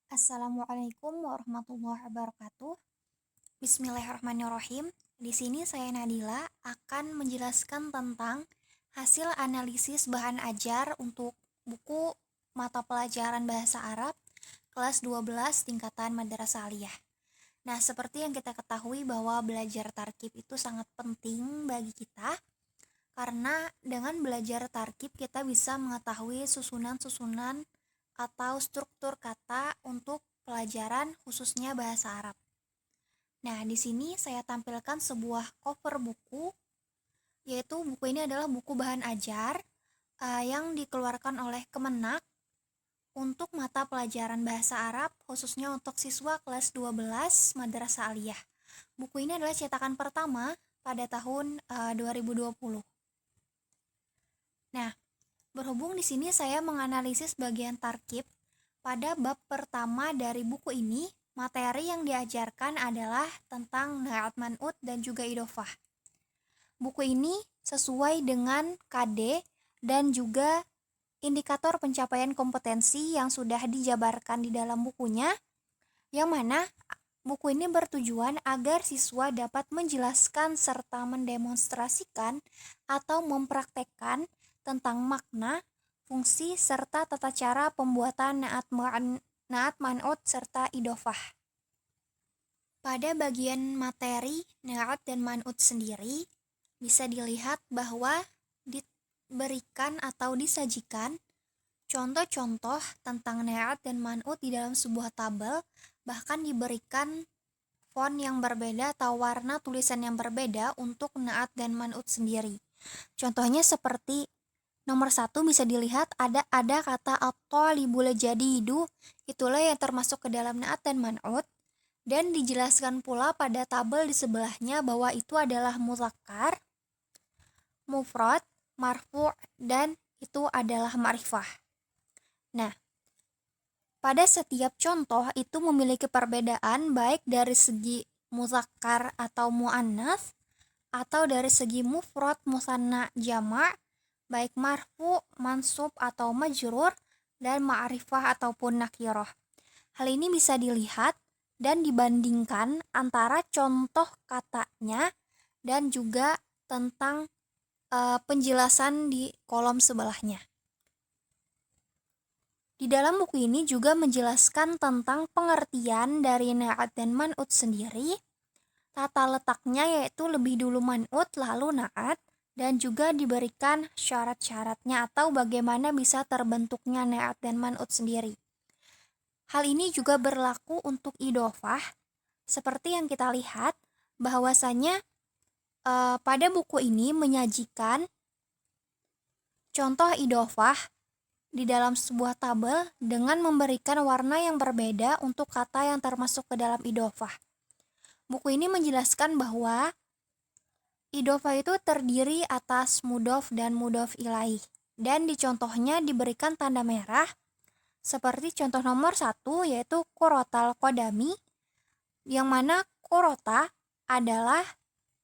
Assalamualaikum warahmatullahi wabarakatuh. Bismillahirrahmanirrahim. Di sini saya Nadila akan menjelaskan tentang hasil analisis bahan ajar untuk buku mata pelajaran bahasa Arab kelas 12 tingkatan Madrasah Aliyah. Nah, seperti yang kita ketahui bahwa belajar tarkib itu sangat penting bagi kita karena dengan belajar tarkib kita bisa mengetahui susunan-susunan atau struktur kata untuk pelajaran khususnya bahasa Arab. Nah, di sini saya tampilkan sebuah cover buku, yaitu buku ini adalah buku bahan ajar yang dikeluarkan oleh Kemenak untuk mata pelajaran bahasa Arab khususnya untuk siswa kelas 12 Madrasah Aliyah. Buku ini adalah cetakan pertama pada tahun 2020. Nah, berhubung di sini saya menganalisis bagian tarkib, pada bab pertama dari buku ini, materi yang diajarkan adalah tentang na'at man'ut dan juga idofah. Buku ini sesuai dengan KD dan juga indikator pencapaian kompetensi yang sudah dijabarkan di dalam bukunya, yang mana buku ini bertujuan agar siswa dapat menjelaskan serta mendemonstrasikan atau mempraktekkan tentang makna, fungsi, serta tata cara pembuatan na'at man'ut serta idofah. Pada bagian materi na'at dan man'ut sendiri, bisa dilihat bahwa diberikan atau disajikan contoh-contoh tentang na'at dan man'ut di dalam sebuah tabel, bahkan diberikan font yang berbeda atau warna tulisan yang berbeda untuk na'at dan man'ut sendiri. Contohnya seperti nomor 1 bisa dilihat ada kata at-talibul jadidu, itulah yang termasuk ke dalam na'at dan man'ut, dan dijelaskan pula pada tabel di sebelahnya bahwa itu adalah muzakkar, mufrad, marfu' dan itu adalah ma'rifah. Nah, pada setiap contoh itu memiliki perbedaan baik dari segi muzakkar atau muannats atau dari segi mufrad, musanna, jama', baik marfu, mansub atau majrur, dan ma'rifah ataupun nakirah. Hal ini bisa dilihat dan dibandingkan antara contoh katanya dan juga tentang penjelasan di kolom sebelahnya. Di dalam buku ini juga menjelaskan tentang pengertian dari na'at dan man'ut sendiri, tata letaknya yaitu lebih dulu man'ut lalu na'at, dan juga diberikan syarat-syaratnya atau bagaimana bisa terbentuknya na'at dan man'ut sendiri. Hal ini juga berlaku untuk idofah, seperti yang kita lihat bahwasanya pada buku ini menyajikan contoh idofah di dalam sebuah tabel dengan memberikan warna yang berbeda untuk kata yang termasuk ke dalam idofah. Buku ini menjelaskan bahwa idofah itu terdiri atas mudhof dan mudhof ilaih, dan di contohnya diberikan tanda merah seperti contoh nomor 1 yaitu qorotal qodami, yang mana qorota adalah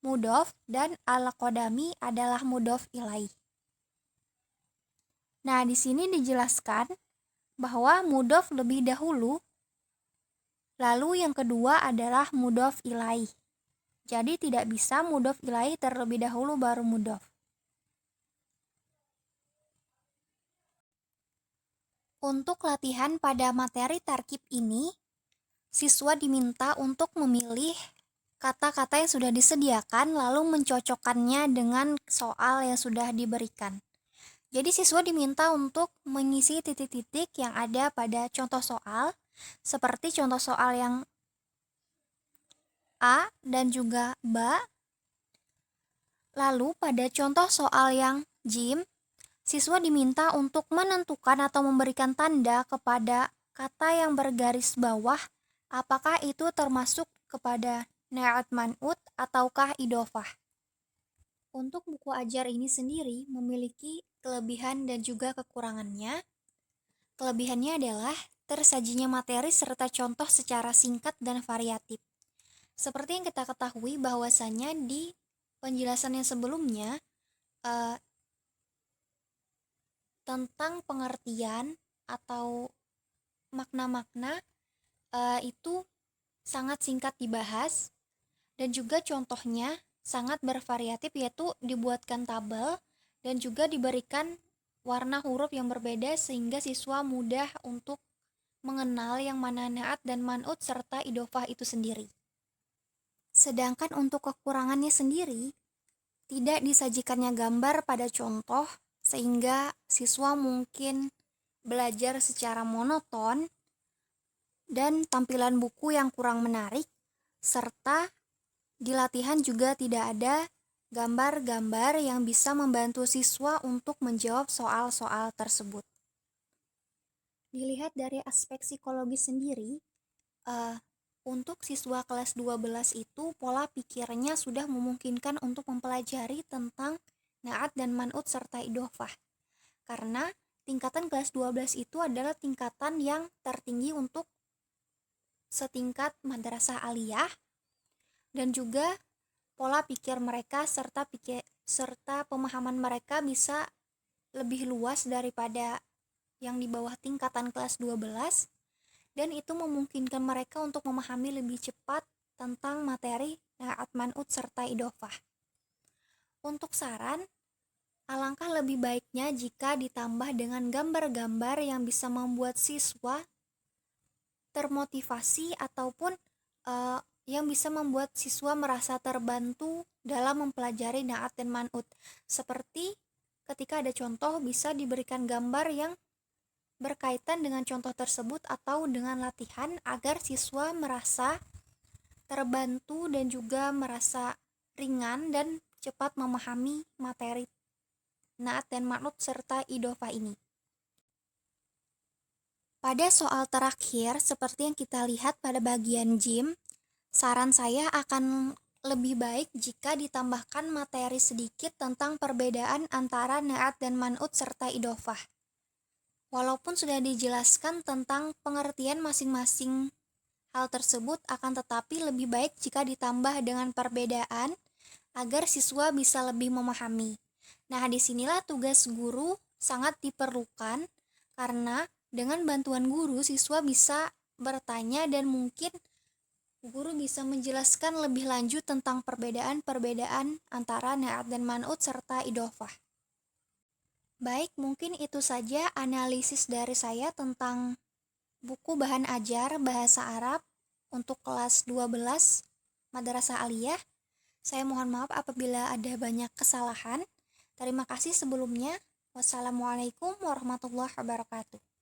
mudhof dan al-qodami adalah mudhof ilaih. Nah, di sini dijelaskan bahwa mudhof lebih dahulu, lalu yang kedua adalah mudhof ilaih. Jadi tidak bisa mudhof ilaih terlebih dahulu baru mudhof. Untuk latihan pada materi tarkib ini, siswa diminta untuk memilih kata-kata yang sudah disediakan lalu mencocokkannya dengan soal yang sudah diberikan. Jadi siswa diminta untuk mengisi titik-titik yang ada pada contoh soal, seperti contoh soal yang A dan juga B. Lalu pada contoh soal yang Jim, siswa diminta untuk menentukan atau memberikan tanda kepada kata yang bergaris bawah, apakah itu termasuk kepada na'at man'ut ataukah idofah. Untuk buku ajar ini sendiri memiliki kelebihan dan juga kekurangannya. Kelebihannya adalah tersajinya materi serta contoh secara singkat dan variatif. Seperti yang kita ketahui bahwasanya di penjelasan yang sebelumnya tentang pengertian atau makna-makna itu sangat singkat dibahas, dan juga contohnya sangat bervariatif, yaitu dibuatkan tabel dan juga diberikan warna huruf yang berbeda sehingga siswa mudah untuk mengenal yang mana naat dan man'ut serta idofah itu sendiri. Sedangkan untuk kekurangannya sendiri, tidak disajikannya gambar pada contoh sehingga siswa mungkin belajar secara monoton dan tampilan buku yang kurang menarik, serta di latihan juga tidak ada gambar-gambar yang bisa membantu siswa untuk menjawab soal-soal tersebut. Dilihat dari aspek psikologis sendiri, untuk siswa kelas 12 itu pola pikirnya sudah memungkinkan untuk mempelajari tentang naat dan man'ut serta idofah. Karena tingkatan kelas 12 itu adalah tingkatan yang tertinggi untuk setingkat madrasah aliyah, dan juga pola pikir mereka serta pemahaman mereka bisa lebih luas daripada yang di bawah tingkatan kelas 12, dan itu memungkinkan mereka untuk memahami lebih cepat tentang materi naat man'ut serta idofah. Untuk saran, alangkah lebih baiknya jika ditambah dengan gambar-gambar yang bisa membuat siswa termotivasi ataupun yang bisa membuat siswa merasa terbantu dalam mempelajari naat dan man'ut. Seperti ketika ada contoh, bisa diberikan gambar yang berkaitan dengan contoh tersebut atau dengan latihan agar siswa merasa terbantu dan juga merasa ringan dan cepat memahami materi naat dan man'ut serta idofah ini. Pada soal terakhir, seperti yang kita lihat pada bagian JIM, saran saya akan lebih baik jika ditambahkan materi sedikit tentang perbedaan antara naat dan man'ut serta idofah. Walaupun sudah dijelaskan tentang pengertian masing-masing hal tersebut, akan tetapi lebih baik jika ditambah dengan perbedaan agar siswa bisa lebih memahami. Nah, disinilah tugas guru sangat diperlukan, karena dengan bantuan guru siswa bisa bertanya dan mungkin guru bisa menjelaskan lebih lanjut tentang perbedaan-perbedaan antara naat dan man'ut serta idofah. Baik, mungkin itu saja analisis dari saya tentang buku bahan ajar bahasa Arab untuk kelas 12 Madrasah Aliyah. Saya mohon maaf apabila ada banyak kesalahan. Terima kasih sebelumnya. Wassalamualaikum warahmatullahi wabarakatuh.